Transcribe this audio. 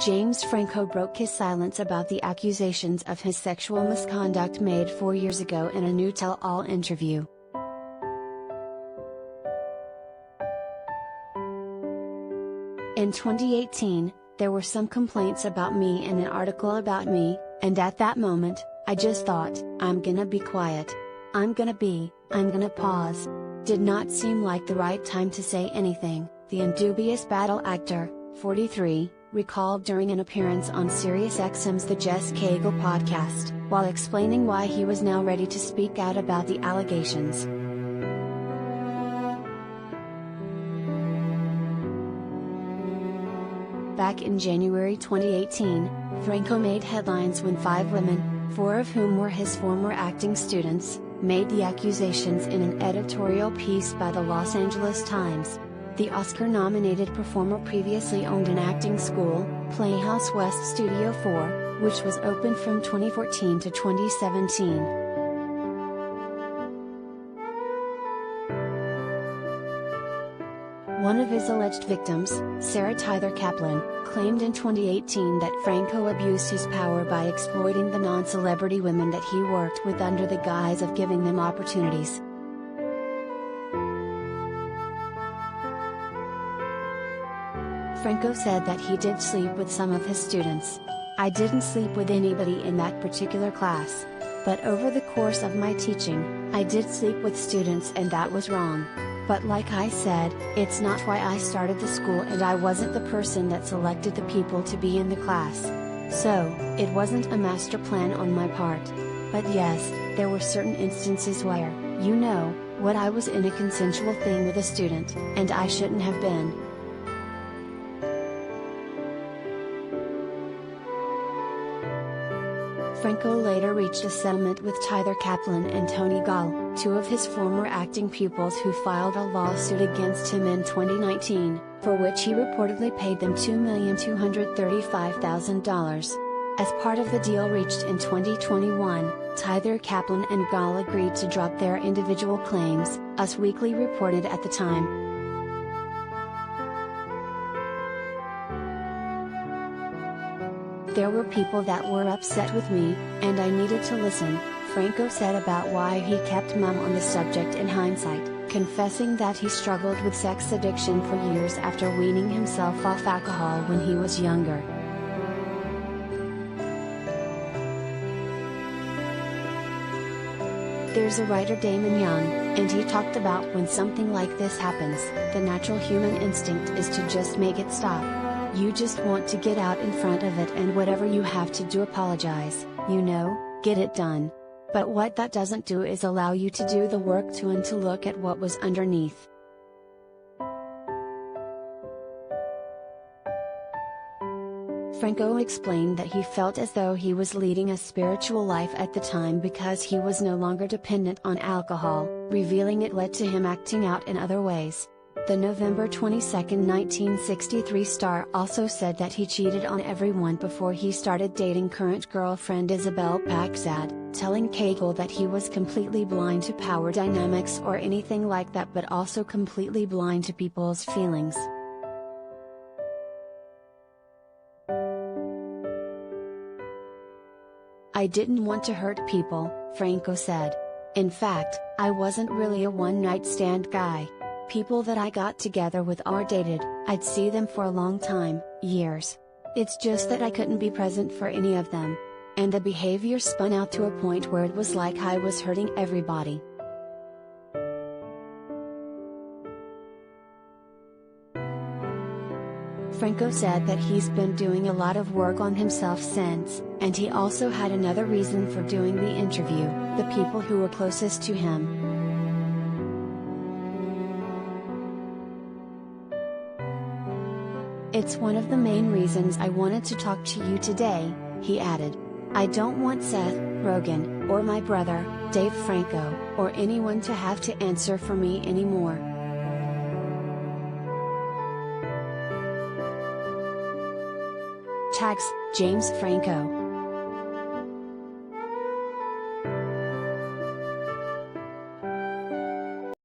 James Franco broke his silence about the accusations of his sexual misconduct made 4 years ago in a new tell-all interview. In 2018, there were some complaints about me in an article about me, and at that moment, I just thought, I'm gonna be quiet. I'm gonna pause. Did not seem like the right time to say anything, the indubious battle actor, 43, recalled during an appearance on SiriusXM's The Jess Cagle podcast, while explaining why he was now ready to speak out about the allegations. Back in January 2018, Franco made headlines when 5 women, 4 of whom were his former acting students, made the accusations in an editorial piece by the Los Angeles Times. The Oscar-nominated performer previously owned an acting school, Playhouse West Studio 4, which was open from 2014 to 2017. One of his alleged victims, Sarah Tyler Kaplan, claimed in 2018 that Franco abused his power by exploiting the non-celebrity women that he worked with under the guise of giving them opportunities. Franco said that he did sleep with some of his students. I didn't sleep with anybody in that particular class. But over the course of my teaching, I did sleep with students and that was wrong. But like I said, it's not why I started the school and I wasn't the person that selected the people to be in the class. So, it wasn't a master plan on my part. But yes, there were certain instances where, what I was in a consensual thing with a student, and I shouldn't have been. Franco later reached a settlement with Tyler Kaplan and Tony Gall, 2 of his former acting pupils who filed a lawsuit against him in 2019, for which he reportedly paid them $2,235,000. As part of the deal reached in 2021, Tyler Kaplan and Gall agreed to drop their individual claims, Us Weekly reported at the time. There were people that were upset with me, and I needed to listen, Franco said about why he kept mum on the subject in hindsight, confessing that he struggled with sex addiction for years after weaning himself off alcohol when he was younger. There's a writer Damon Young, and he talked about when something like this happens, the natural human instinct is to just make it stop. You just want to get out in front of it and whatever you have to do apologize, get it done. But what that doesn't do is allow you to do the work and to look at what was underneath. Franco explained that he felt as though he was leading a spiritual life at the time because he was no longer dependent on alcohol, revealing it led to him acting out in other ways. The November 22, 1963 star also said that he cheated on everyone before he started dating current girlfriend Isabel Paxad, telling Cagle that he was completely blind to power dynamics or anything like that but also completely blind to people's feelings. I didn't want to hurt people, Franco said. In fact, I wasn't really a one-night stand guy. People that I got together with or dated, I'd see them for a long time, years. It's just that I couldn't be present for any of them. And the behavior spun out to a point where it was like I was hurting everybody. Franco said that he's been doing a lot of work on himself since, and he also had another reason for doing the interview, the people who were closest to him. It's one of the main reasons I wanted to talk to you today, he added. I don't want Seth Rogen, or my brother, Dave Franco, or anyone to have to answer for me anymore. Tags, James Franco.